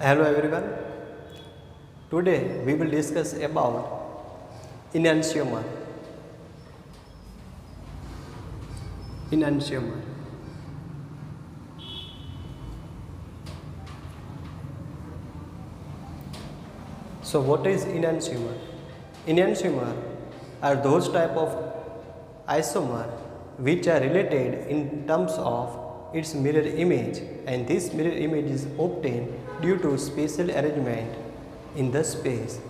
Hello everyone. Today we will discuss about enantiomer. Enantiomer. So what is enantiomer? Enantiomer are those type of isomer which are related in terms of its mirror image, and this mirror image is obtained due to spatial arrangement in the space.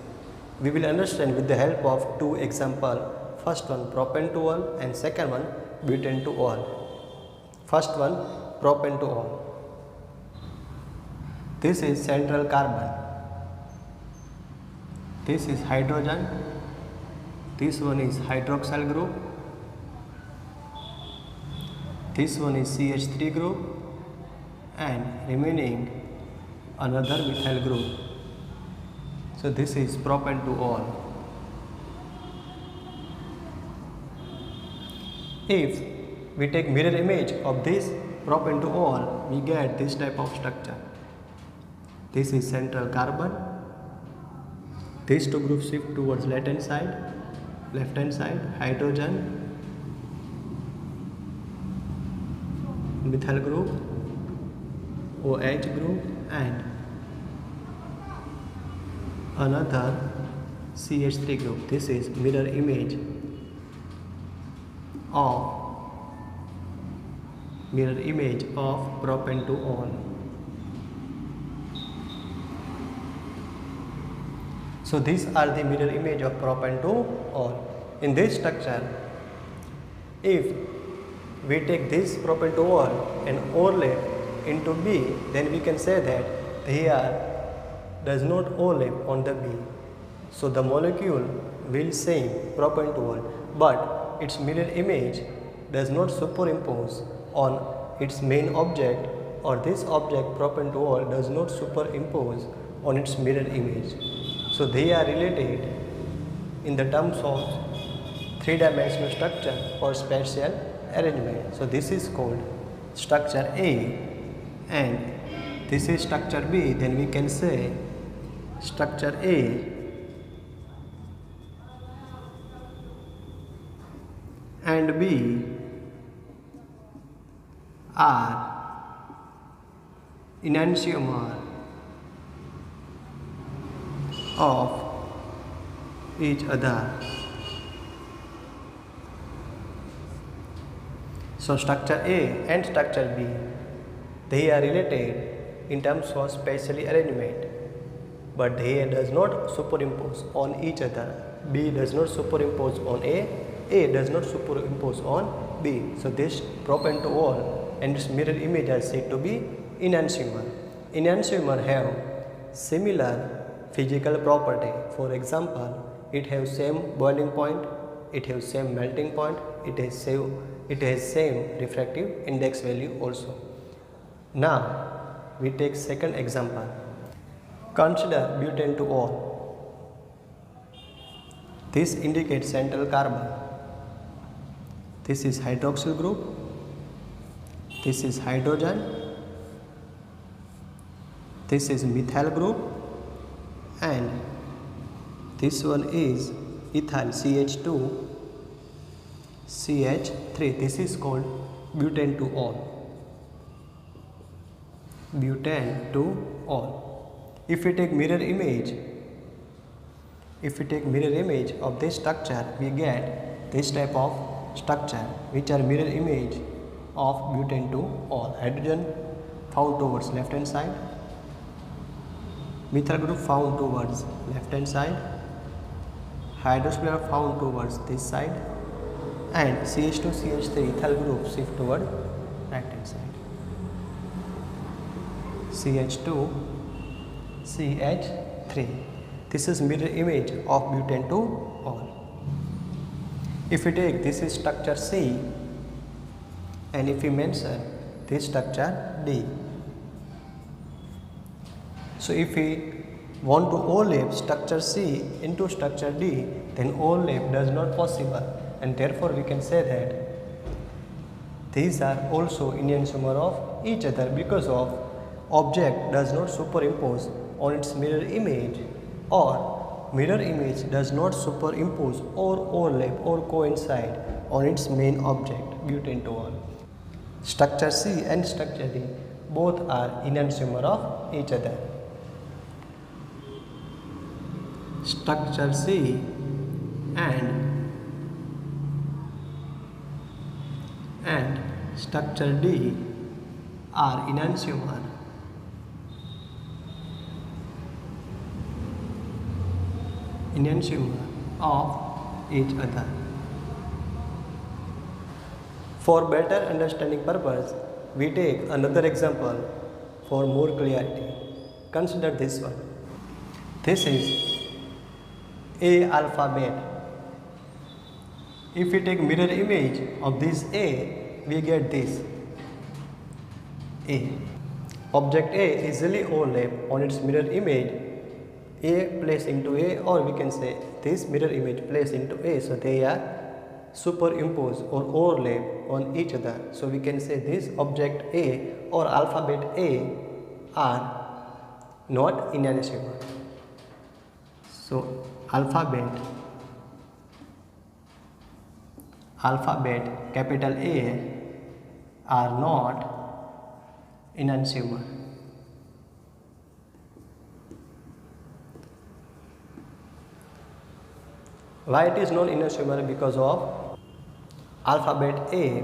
We will understand with the help of two examples. First one propan-2-ol and second one butane-2-ol. First one propan-2-ol. This is central carbon. This is hydrogen. This one is hydroxyl group. This one is CH3 group and remaining another methyl group. So this is propan-2-ol. If we take mirror image of this propan-2-ol, we get this type of structure. This is central carbon. These two groups shift towards left hand side, hydrogen, methyl group, OH group and another CH3 group. This is mirror image of propan-2-ol. So these are the mirror image of propan-2-ol. In this structure, if we take this propan-2-ol and overlap into B, then we can say that here does not overlap on the B. So the molecule will same propan-2-ol, but its mirror image does not superimpose on its main object, or this object propan-2-ol does not superimpose on its mirror image. So they are related in the terms of three-dimensional structure or spatial arrangement. So this is called structure A and this is structure B. Then we can say structure A and B are enantiomer of each other. So structure A and structure B, they are related in terms of spatially arrangement, but they does not superimpose on each other. B does not superimpose on A does not superimpose on B. So this propan-2-ol and its mirror image are said to be enantiomer. Enantiomer have similar physical property. For example, it has same boiling point, it has same melting point, it has same refractive index value also. Now we take second example. Consider butane-2-ol. This indicates central carbon. This is hydroxyl group. This is hydrogen. This is methyl group and this one is ethyl CH2 CH3. This is called butane-2-ol. Butane-2-ol. If we take mirror image of this structure, we get this type of structure which are mirror image of butane-2-ol. Hydrogen found towards left hand side, methyl group found towards left hand side, hydroxyl found towards this side, and CH2 CH3 ethyl group shift toward right hand side. CH2 CH3. This is mirror image of butane-2-ol. If we take this is structure C and if we mention this structure D. So if we want to overlap structure C into structure D, then overlap does not possible, and therefore we can say that these are also enantiomer of each other because of object does not superimpose on its mirror image, or mirror image does not superimpose or overlap or coincide on its main object, butane-2-ol. Structure C and structure D both are enantiomer of each other. Structure C and structure D are enantiomer of each other. For better understanding purpose, we take another example for more clarity. Consider this one. This is A alphabet. If we take mirror image of this A, we get this A. Object A easily overlap on its mirror image, A placed into A, or we can say this mirror image placed into A, so they are superimposed or overlap on each other. So we can say this object A or alphabet A are not enantiomer. So alphabet capital A are not enantiomer. Why it is not enantiomer? Because of alphabet A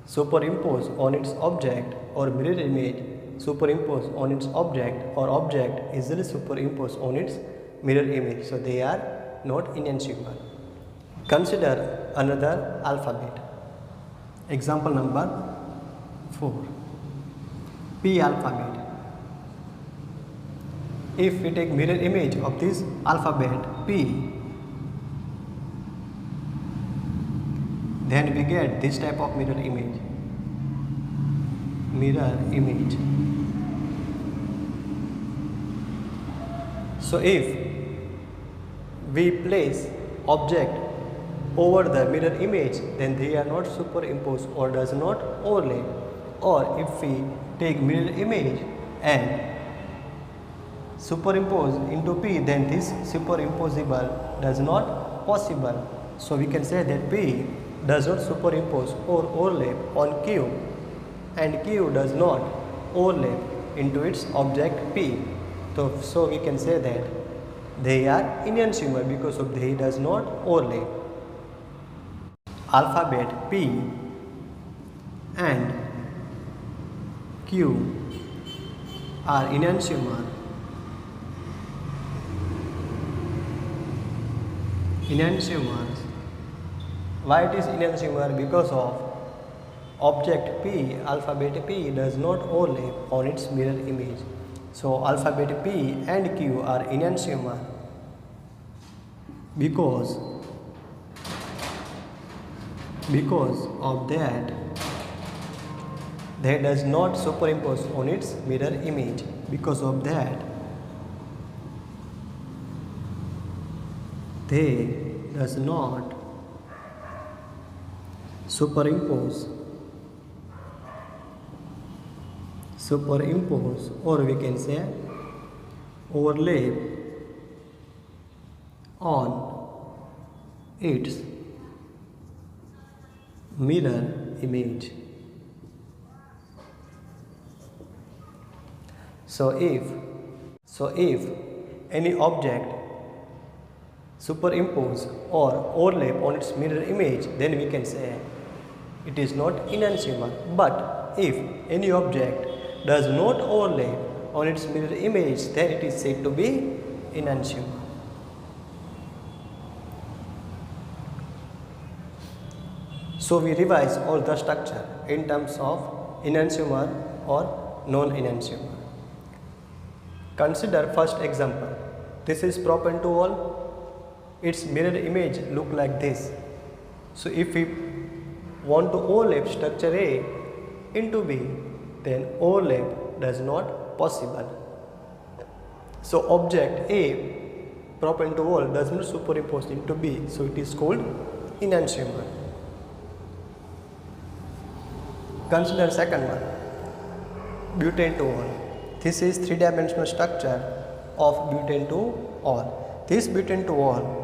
superimpose on its object or mirror image superimpose on its object, or object easily superimpose on its mirror image, so they are not enantiomer. Consider another alphabet. Example number 4. P alphabet. If we take mirror image of this alphabet P, then we get this type of mirror image. So if we place object over the mirror image, then they are not superimposed or does not overlap. Or if we take mirror image and superimpose into P, then this superimposable does not possible. So we can say that P does not superimpose or overlap on Q, and Q does not overlap into its object P. So we can say that they are enantiomer because of they does not overlap. Alphabet P and Q are enantiomers. Why it is enantiomer? Because of object P, alphabet P does not overlap on its mirror image. So alphabet P and Q are enantiomer because of that they does not superimpose on its mirror image. Because of that they does not superimpose, or we can say overlap on its mirror image. So if any object superimpose or overlap on its mirror image, then we can say it is not enantiomer. But if any object does not overlap on its mirror image, then it is said to be enantiomer. So we revise all the structure in terms of enantiomer or non-enantiomer. Consider first example. This is propane-2-ol. Its mirror image look like this. So if we want to overlap structure A into B, then overlap does not possible. So object A, propane-2-ol, does not superimpose into B, so it is called enantiomer. Consider second one, butane-2-ol. This is three-dimensional structure of butane to ol. This butane to ol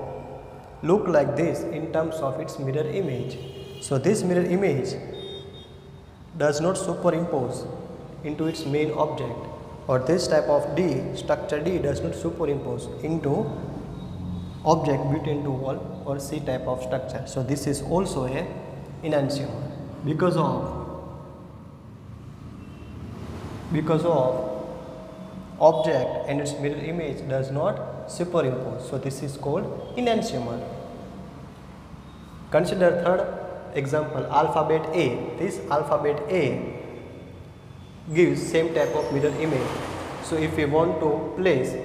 look like this in terms of its mirror image. So this mirror image does not superimpose into its main object, or this type of D, structure D, does not superimpose into object butane to ol or C type of structure. So this is also a enantiomer because of object and its mirror image does not superimpose. So this is called enantiomer. Consider third example, alphabet A. This alphabet A gives same type of mirror image. So if we want to place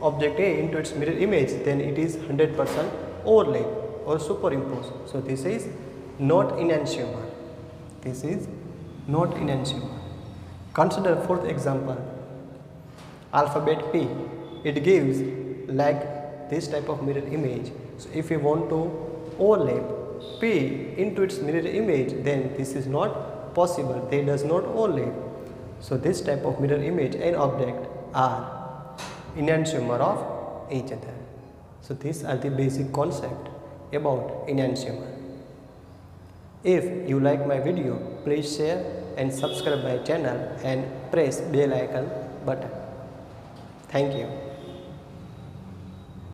object A into its mirror image, then it is 100% overlay or superimpose. So this is not enantiomer. This is not enantiomer. Consider fourth example, alphabet P. It gives like this type of mirror image. So if we want to overlay P into its mirror image, then this is not possible. They does not overlay. So this type of mirror image and object are enantiomer of each other. So these are the basic concept about enantiomer. If you like my video, please share and subscribe my channel and press bell icon button. Thank you.